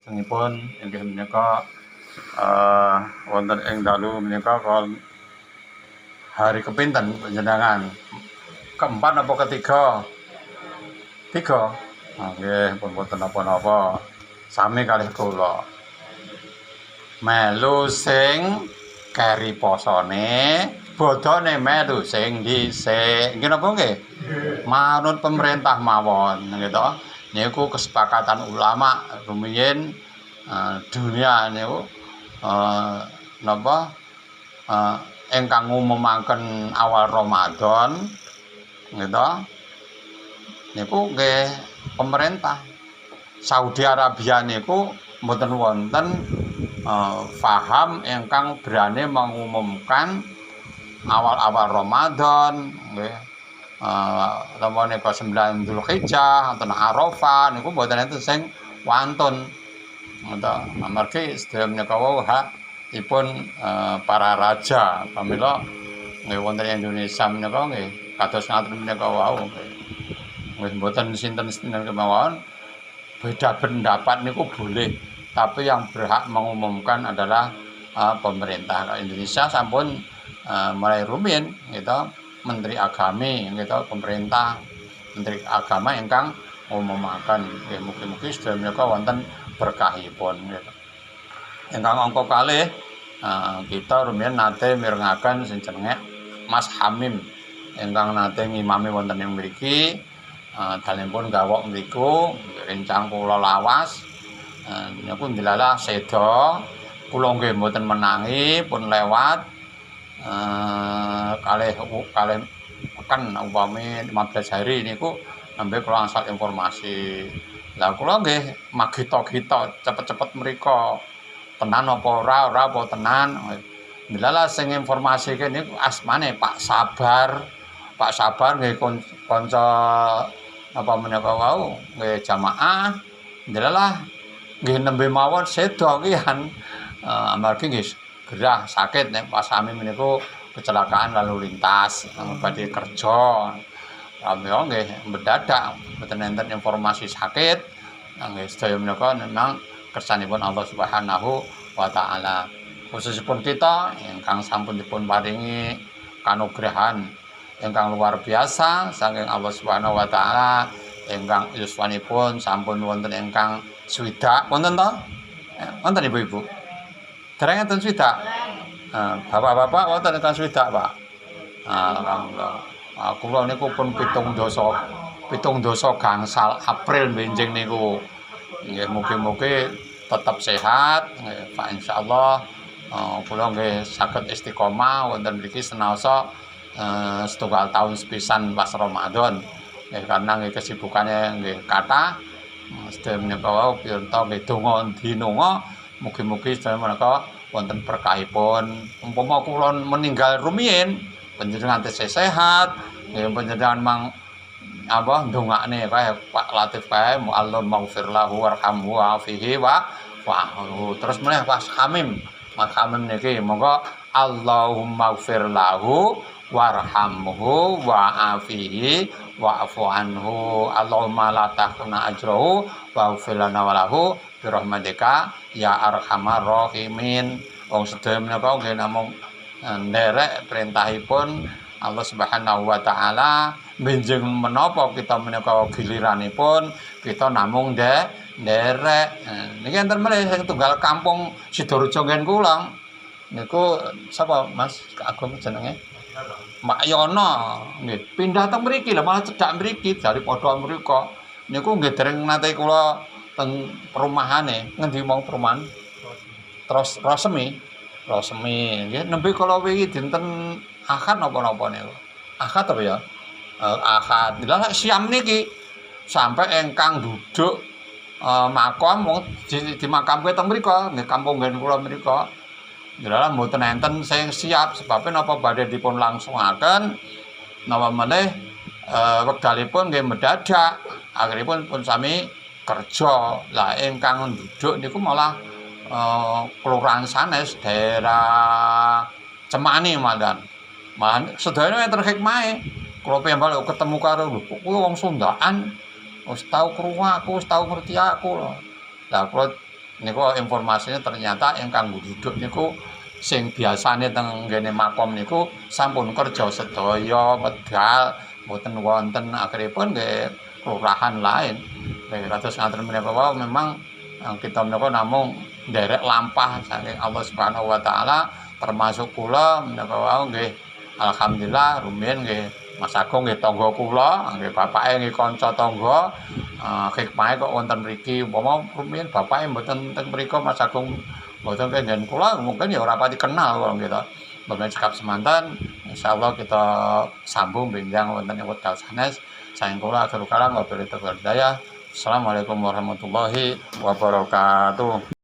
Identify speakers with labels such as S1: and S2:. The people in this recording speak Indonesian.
S1: Lajengipun inggih menika wonten ing dalu menika kon hari kepinten panjenengan? Keempat apa ketiga? Tiga. Nggih, pun boten napa-napa. Sami kalih kula. Melu sing keri posone, bodhone melu sing dhisik. Nggih napa nggih? Manut pemerintah mawon gitu. Niku kesepakatan ulama rumiyin dunia niku napa ingkang ngumumaken awal Ramadan gitu. Niku nggih pemerintah Saudi Arabia niku mboten wonten paham ingkang berani mengumumkan awal-awal Ramadan nggih. Napa nika 9 Dzulhijjah wonten Arafah niku mboten enten sing wantun. Ngoten. Amargi sedaya menika wau hakipun para raja pamila nggih wonten Indonesia menika nggih kados ngaten menika wau. Wis mboten sinten-sinten kemawon. Beda pendapat niku boleh, tapi yang berhak mengumumkan adalah pemerintah Indonesia sampun mulai rumiyin gitu. Menteri Agami gitu, pemerintah Menteri Agama ingkang ngumumaken nggih mugi-mugi sedaya menika wonten berkahipun gitu. Ingkang angka kalih kita rumiyin nate mirengaken sing jenenge Mas Hamim ingkang nate ngimami wonten ing mriki. Dalemipun gawok mriku rencang kula lawas niku ndelalah seda kula nggih mboten menangi pun lewat kalih pekan upami 15 hari niku nembe kula angsal informasi. Lah kula nggih magita-gita cepet-cepet mriko tenan apa ora apa tenan. Ndelalah sing informasike niku asmane Pak Sabar. Pak Sabar nggih kanca apa menika wau nggih jamaah ndelalah nggih nembe mawon seda kian amargi nggih gerah sakit nek Pak Sami meniku kecelakaan lalu lintas badhe kerja ramyo nggih mendadak mboten enten informasi sakit nggih sedaya menika memang kersanipun Allah Subhanahu wa taala khususipun kita ingkang sampun dipun paringi kanugrahan ingkang luar biasa saking Allah Subhanahu wa taala ingkang yuswanipun sampun wonten ingkang swidak wonten to? Wonten Ibu-ibu? Dereng enten swidak? Bapak-bapak wonten ingkang swidak, Pak? Alhamdulillah. Kula niku pun 7 dosa gangsal April benjing niku. Nggih mugi-mugi tetep sehat nggih Pak insyaallah kula nggih saged istiqomah wonten mriki senaosa setunggal tahun sepisan pas Ramadan karena nggih kesibukannya nggih kathah sedaya menika wau pirsa nggih donga dinonga mugi-mugi sedaya menika wonten berkahipun umpama kula meninggal rumiyin panjenengan tesih sehat nggih panjenengan mang apa ndongakne kae Pak Latif kae mu'allum maghfir lahu warhamhu wa'afihi wa'fu terus meneh Mas Hamim niki monggo Allahumma ighfir lahu warhamhu wa'afihi wa'fu anhu Allahumma la tahqina ajrahu waghfir lana wa lahu bi rahmatika ya arhamar rahimin. Wong sedaya menika nggih namung nderek perintahipun Allah Subhanahu wa taala benjing menapa kita menika giliranipun kita namung nderek. Niki enten meneh sing tunggal kampung Sidorejo ngen kula niku sapa Mas Agung jenenge? Mbak Yono nggih pindah teng mriki lho malah cedhak mriki daripada mriko niku nggih dereng nate kula teng perumahane ngendi mau perumahan terus Rosemi nggih nembe kala wingi dinten Ahad napa-napa niku Ahad apa ya Ahad lha siam niki sampai engkang duduk makam wong dimakamke teng mriko nggih kampung nggen kula mriko. Dalam mboten enten sing siap sebabnya napa badhe dipun langsungaken napa meneh wekdalipun nggih mendadak akhiripun pun sami kerja. Lah ingkang nduduk niku malah kelurahan sanes daerah Cemani malah sedaya enten hikmahe. Kula piyambak ketemu karo lho kuwi wong Sundaan wis tau krungu aku wis tau ngerti aku lho. Lah kula niku informasinya ternyata ingkang duduk niku sing biasane teng nggene makom niku sampun kerja sedaya medal mboten wonten akhiripun nggih kelurahan lain. Nggih kados ngaten menika wau memang kita menika namung nderek lampah saking Allah Subhanahu wa taala termasuk kula menika wau nggih alhamdulillah rumiyin nggih Mas Agung nggih tangga kula nggih bapake nggih kanca tangga hikmahe kok wonten mriki umpama rumiyin bapake mboten teng mriku Mas Agung mboten kenggen kula mungkin ya ora pati kenal kula nggih to. Mboten cekap semanten insyaallah kita sambung benjang wonten ing wekdal sanes saking kula atur kalam wabillahi taufiq wal hidayah. Assalamualaikum warahmatullahi wabarakatuh.